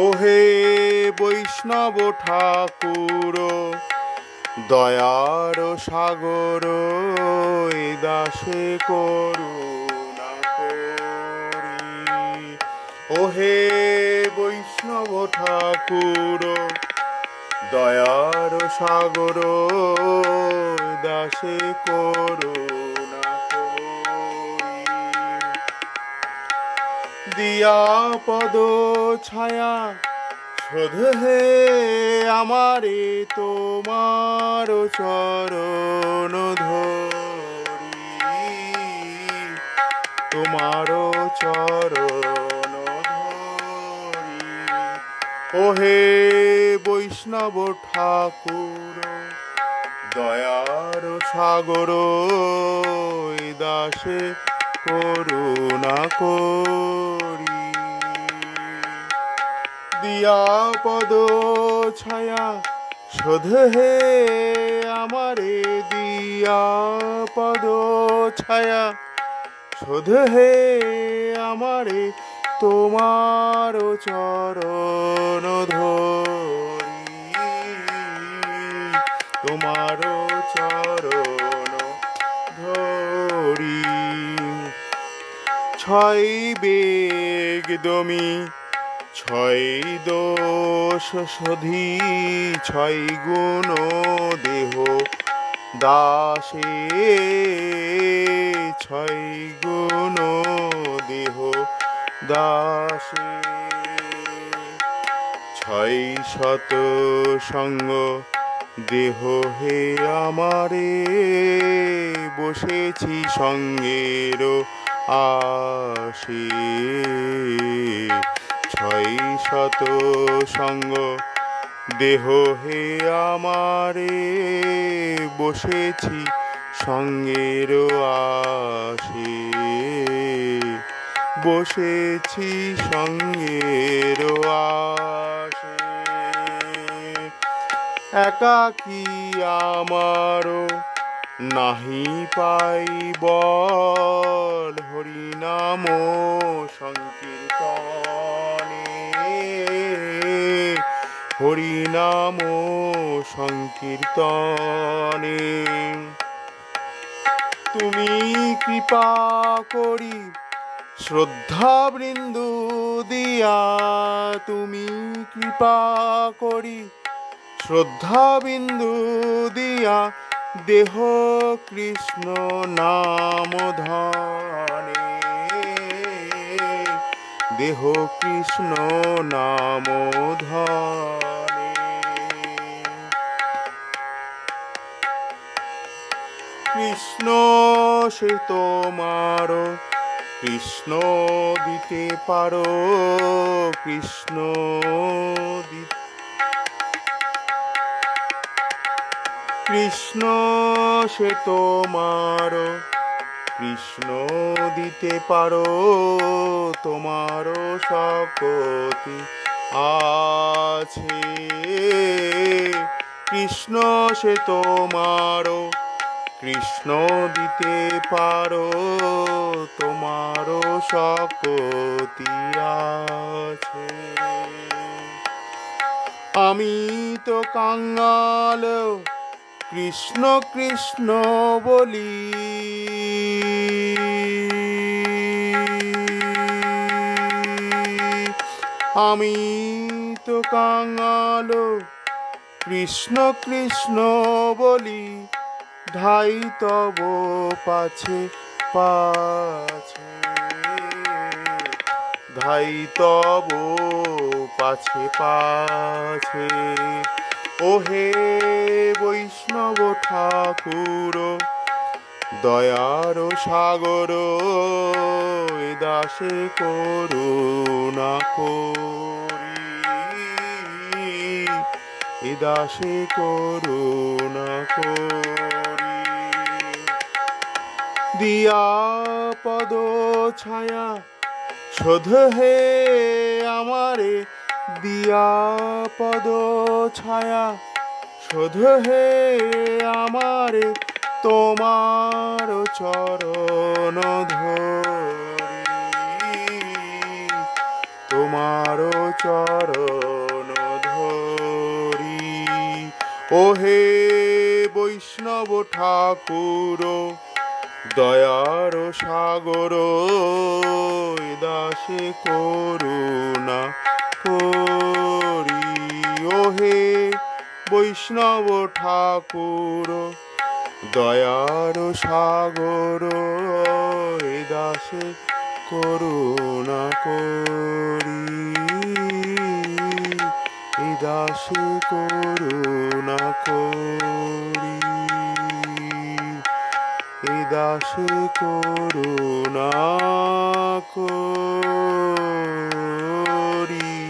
ওহে বৈষ্ণব ঠাকুর, দয়ার সাগর, এ দাসে করুণা করি। ওহে বৈষ্ণব ঠাকুর, দয়ার সাগর, দাসে করুণা করি। দিয়া পদ ছায়া শোধ হে আমারে তোমার চরণ ধরি, তোমার চরণ ধরি। ওহে বৈষ্ণব ঠাকুর, দয়ার সাগর, এ দাসে করুণা করি। দিয়া পদ ছায়া শোধ হে আমারে, দিয়া পদ ছায়া শোধ হে আমারে তোমার চরণ ধরি, তোমার চরণ ধরি। ছয় বেগ দমি ছয় দোষ শোধি, ছয় গুণ দেহ দাসে, ছয় গুণ দেহ দাসে। ছয় শত সঙ্গ দেহ হে আমারে, বসেছি সঙ্গের আসে। ছয় শত সঙ্গ দেহ হে আমারে, বসেছি সঙ্গের আসে, বসেছি সঙ্গের আসে। একাকী আমার নাহি পাই বল, হরিনাম সংকীর্তনে, হরিনাম সংকীর্তনে। তুমি কৃপা করি শ্রদ্ধা বৃন্দু দিয়া, তুমি কৃপা করি শ্রদ্ধা বিন্দু দিয়া, দেহ কৃষ্ণ নাম ধনে, দেহ কৃষ্ণ নাম ধনে। কৃষ্ণ সে তোমার, কৃষ্ণ দিতে পারো, কৃষ্ণ দিতে, কৃষ্ণ সে তোমার, কৃষ্ণ দিতে পারো, তোমার শক্তি আছে। কৃষ্ণ সে তোমার, কৃষ্ণ দিতে পারো, তোমার শক্তি আছে। আমি তো কাঙ্গাল কৃষ্ণ কৃষ্ণ বলি, আমি তো কাঙ্গাল কৃষ্ণ কৃষ্ণ বলি, ধাই তব পাছে পাছে, ধাই তব পাছে পাছে। ওহে বৈষ্ণব ঠাকুর, দয়ার সাগর, এ দাসে করুণা করি, এ দাসে করুণা করি। দিয়া পদ ছায়া শোধ হে আমারে, দিয়া পদ ছায়া শোধ হে আমারে, তোমার চরণ ধরি, তোমার চরণ ধরি। ওহে বৈষ্ণব ঠাকুর, দয়ার সাগর, এ দাসে করুণা করি। ওহে বৈষ্ণব ঠাকুর, দয়ার সাগর, এ দাসে করুণা করি। এ দাসে করুণা করি। এ দাসে করুণা করি।